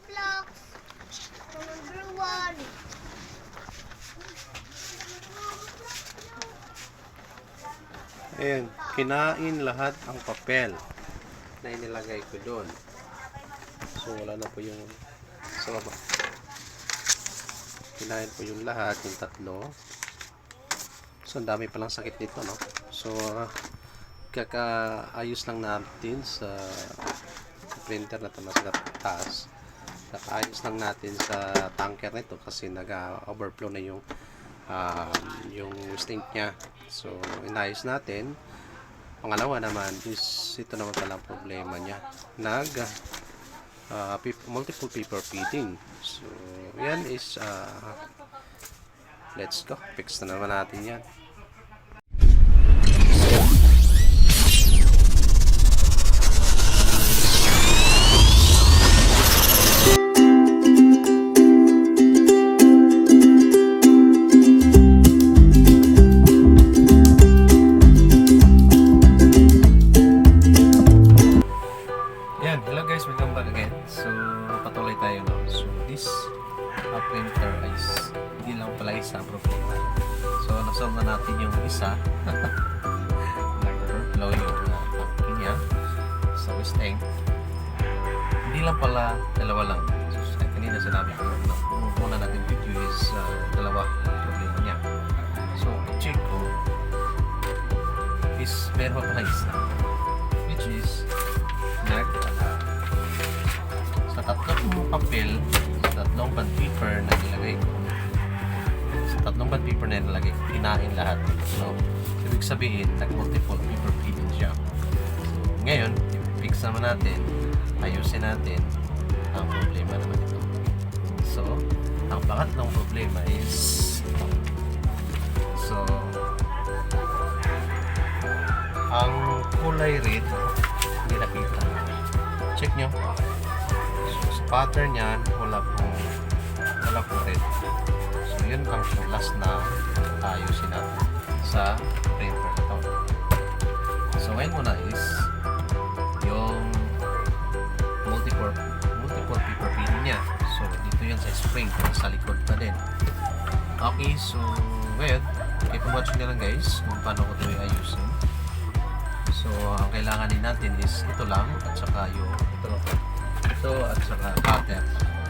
blocks. Number 1. Ayan, kinain lahat ang papel na inilagay ko doon. So, wala na po yung sa baba. Kinain po yung lahat, yung tatlo. So, ang dami palang sakit nito, no? So, kakaayos lang natin sa printer na ito nasa taas. Kakaayos lang natin sa tanker nito kasi nag-overflow na yung stink niya. So, inayos natin. Pangalawa naman is ito naman pala ang problema niya. Multiple paper feeding. So, yan is let's go. Fix na naman natin yan. Hello guys, welcome back again. So, patuloy tayo, no? So, this printer is hindi lang pala isa ang problema. So, nasolve na natin yung isa. Nag-overflow yung tanke niya. So, staying. Hindi lang pala, dalawa lang. So, kanina sinabi ko na muna natin video is dalawa problema niya. So, check ko is meron pala isa. Which is sa tatlong papel, sa tatlong bond paper na nilagay ko, kinain lahat. So, ibig sabihin, nag-multiple paper feeding siya. Ngayon, i-fix naman natin, ayusin natin ang problema naman ito. So, ang pangatlong problema is ang kulay red, hindi nakita. Check nyo. So, sa pattern yan, wala pong red. So, yun ang last na ayusin natin sa printer na ito. So, ngayon muna is yung multiple paper feeding niya. So, dito yan sa spring, sa likod pa din. Okay, so, ngayon, keep watching na lang guys kung paano ko ito ayusin. So, ang kailangan din natin is ito lang at saka yung ito lang. Ito at saka cutter.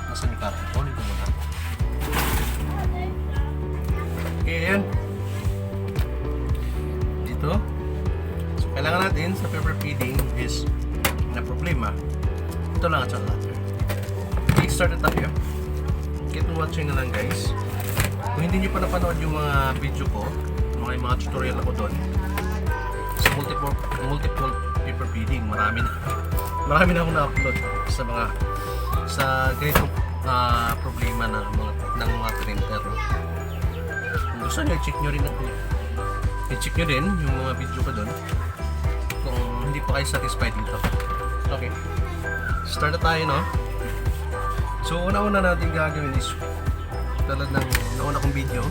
Nasaan yung cutter? Kunin ko muna. Okay, yan. Dito. So, kailangan natin sa paper feeding is na problema. Ito lang at saka cutter. Okay, start na tayo. Keep watching na lang guys. Kung hindi nyo pa napanood yung mga video ko, mga tutorial ako doon, multiple paper feeding, marami na akong na-upload sa ganitong problema ng mga printer. Kung gusto nyo, i-check nyo din yung mga video ko doon kung hindi pa kayo satisfied dito. Okay, start na tayo, no? So, una-una natin gagawin is tulad ng nauna kong video,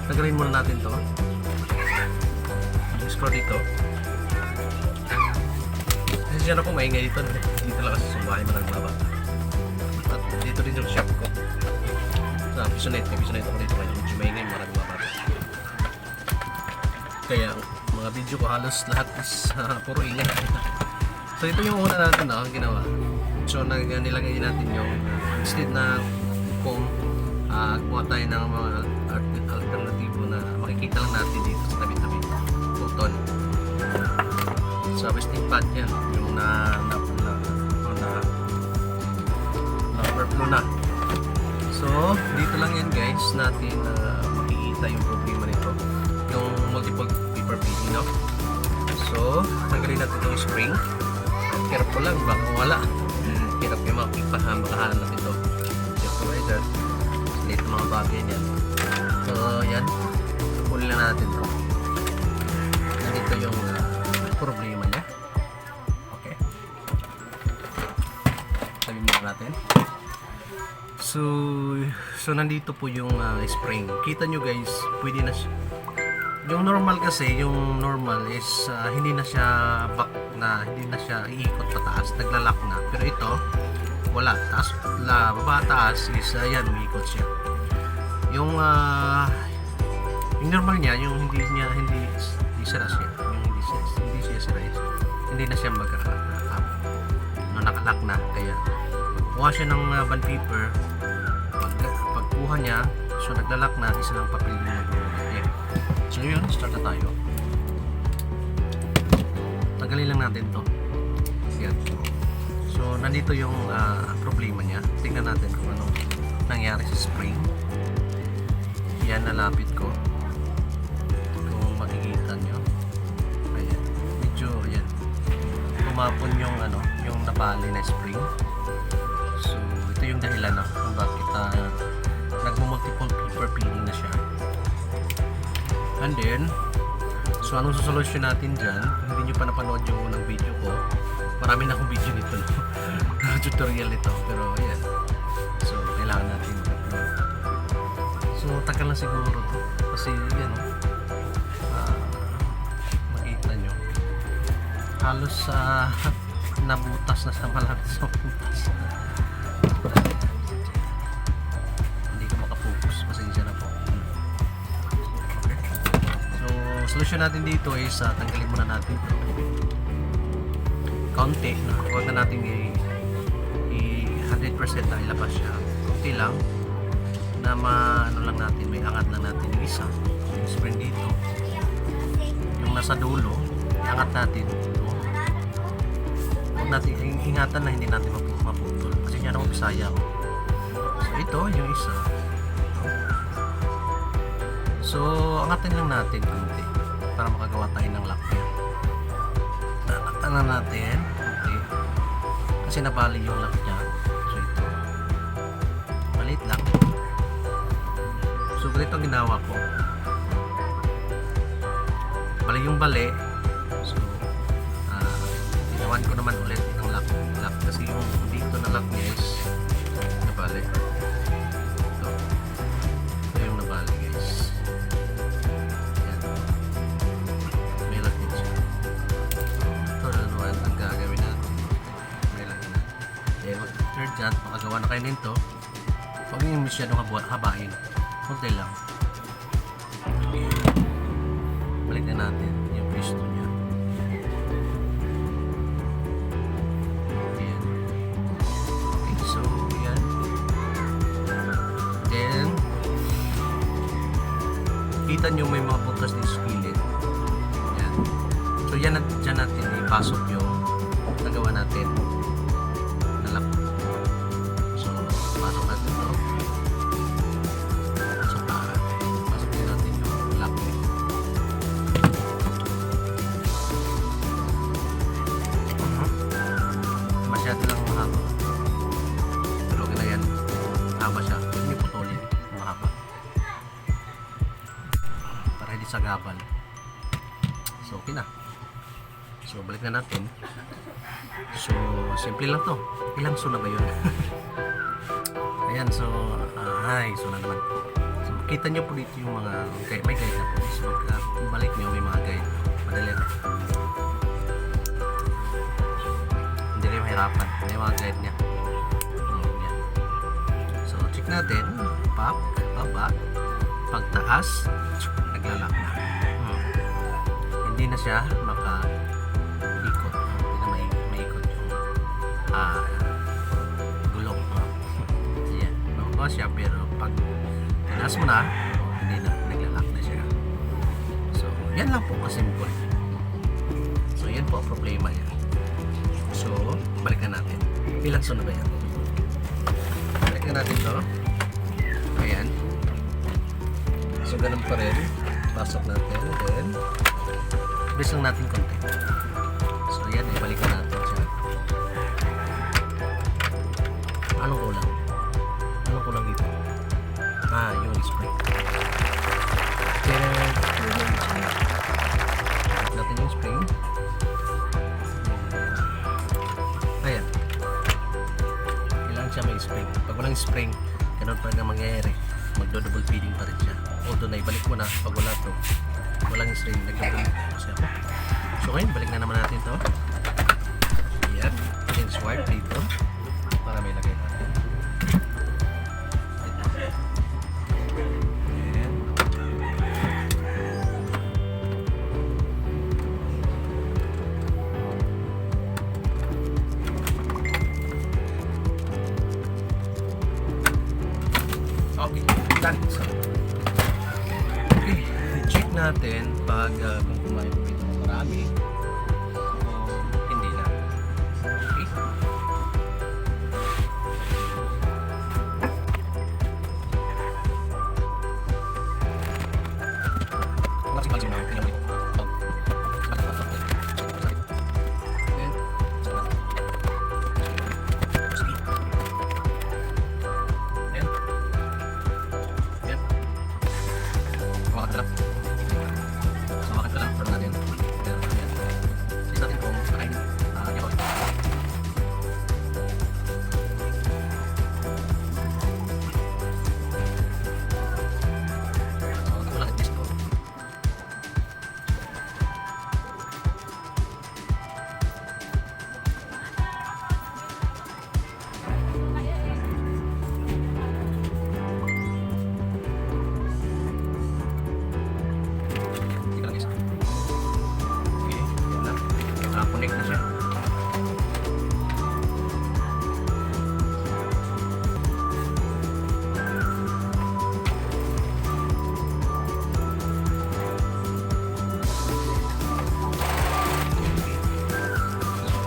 lagarin muna natin to. Scroll dito. Kasi siya na po maingay dito. Dito lang kasi sa bahay magbaba. At dito din yung shop ko. Sa Epson ako dito. Medyo maingay magbaba. Kaya mga video ko halos lahat is puro ingay. So ito yung una natin ang ginawa. So nilagay natin yung instead na kung kuha tayo ng mga alternatibo na makikita lang natin dito sa tabi-tabi. Sa resting pad yan yung na-overflow na. So dito lang yan guys natin makikita yung problema nito, yung multiple paper feeding, no? So tanggalin natin itong spring. Careful lang, baka wala. Hirap yung makahanap ito yung provider. Ito mga bagay yan. So yan, kunin lang natin ito. Ito yung problema niya. Okay. Sabihin muna natin. So nandito po yung spring. Kita nyo guys, pwede na siya. Yung normal kasi, yung normal is hindi na siya back na, hindi na siya iikot pataas, naglalak na. Pero ito, wala. Taas, baba taas is yan, umiikot siya. Yung normal niya, yung hindi sira siya. Yung hindi siya sira is hindi na siya nakalak na. Kaya kuha siya ng bond paper, pagkuha niya, so naglalak na, isa lang papel yung mag-okay. So yun, start na tayo. Tagalin lang natin to. Yan. So nandito yung problema niya. Tingnan natin kung ano nangyari sa spring. Yan, nalapit ko. Kung makikita nyo, ayan, medyo yan, tumapon yung yung napali na spring. So ito yung dahilan kung bakit nagmo-multiple paper feeding na siya. And then, so anong solusyon natin dyan? Kung hindi nyo pa napanood yung unang video ko, marami na akong video nito, tutorial nito, pero ayan, so kailangan natin upload. So tagal na siguro to kasi yan makita nyo halos nabutas na sa malapit sa butas. Hindi ko makafocus, pasensya na po. Okay. So solusyon natin dito is tanggalin muna natin ito kaunti, huwag na natin 100% na ilabas siya, kaunti lang na ano lang natin, may angat lang natin yung isa, yung spring dito, yung nasa dulo, iangat natin ito. Huwag natin ingatan na hindi natin maputol kasi yan ang bisaya ko. So ito yung isa, so angatin lang natin kunti para makagawa tayo ng lock niya. Anaktan na natin kunti kasi nabali yung lock niya. So ito maliit lang. So ganito ang ginawa ko, bali yung bali. So ginawan ko naman ulit ng lock kasi yung dito na lock niya is nabali. Ito yung nabali guys. Yan, may lock din siya. Ito na naman ang gagawin natin, may lock na. Then third dyan, makagawa na kayo nito. Huwag yung masyadong habain, konti lang. Balik na natin yung pisto niya. Ayan. Okay, so yan. Then kita nyo may mga butas din sa gilid. Yan. So yan, dyan natin ipasok yung nagawa natin na lock. So pasok natin ito. Masyado lang mahaba, pero okay na yan, mahaba siya, hindi putulin, mahaba para hindi sagabal. So okay na, so balik na natin. So simple lang to, ilang so na ba yun? Ayan, so so na naman. So makita nyo po dito yung mga may guide na po. So balik nyo, may mga guide, madali lang, mahirapan, may mga guide niya. Yan. So check natin, pop, baba, pagtaas, naglalak na. Hindi na siya maka-ikot, hindi na maikot yung gulong. Yan, makuha siya, pero pag tinaas mo na, hindi na, naglalak na siya. So yan lang po kasimple. So yan po ang problema niya. So, balikan natin. Ilang so na ba yan? Balikan natin to. Ayan. So, ganun pa rin. Pasok natin. Then, bis lang natin konti. So, ayan. Balikan natin siya. Anong kulang? Anong kulang dito? Yung spring. Then, balik natin yung spring. Ayan, kailangan siya may spring. Pag walang spring, ganun pa rin ang mangyayari, magdo-double feeding pa rin siya. Although naibalik mo na, pag wala to, walang spring, nag-double kasi ako. So ngayon, balik na naman natin to. Ayan, change wire dito para may lagay. start. So, okay, i-check natin pag kung kumain po ito marami o hindi na. Okay. Maksima na pinamit. Connect na siya.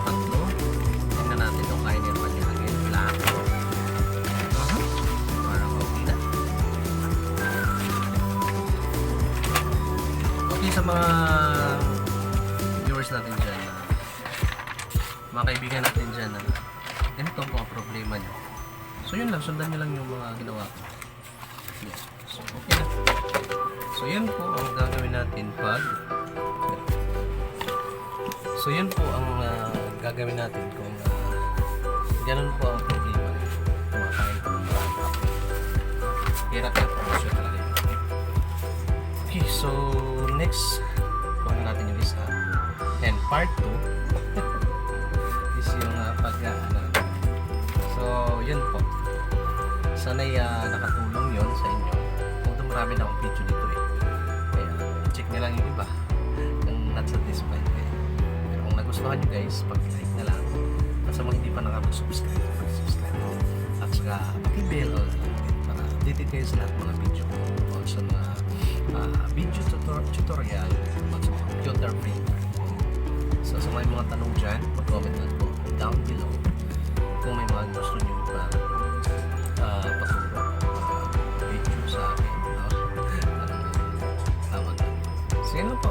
Tatlo. Tingnan natin kung kaya niya pagkakagin. Lahat. Parang okay na. Okay sa mga viewers natin dyan, mga kaibigan natin dyan na ganito po ang problema nyo. So yun lang, sundan nyo lang yung mga ginawa ko. Yes. So okay na. So yun po ang gagawin natin pag gagawin natin kung ganun po ang problema nyo. Kumakain po ng marami. Hirap yan po siya talaga yun. Okay, so next kuha natin yung isa. And part 2 is yung so yun po, sana'y nakatulong yun sa inyo. Although marami na akong video dito kaya check nyo lang yung iba kung not satisfied kayo. Pero kung nagustuhan nyo guys, pag-like na lang. At sa mga hindi pa nakapag-subscribe, pag-subscribe at saka paki-bell para updated kayo sa lahat mga video ko. Also mga video tutorial at sa mga computer printer. So sa mga tanong dyan, mag-comment lang po down below kung may mga gusto nyo pa paturo video sa akin. Tama na. So yan lang po.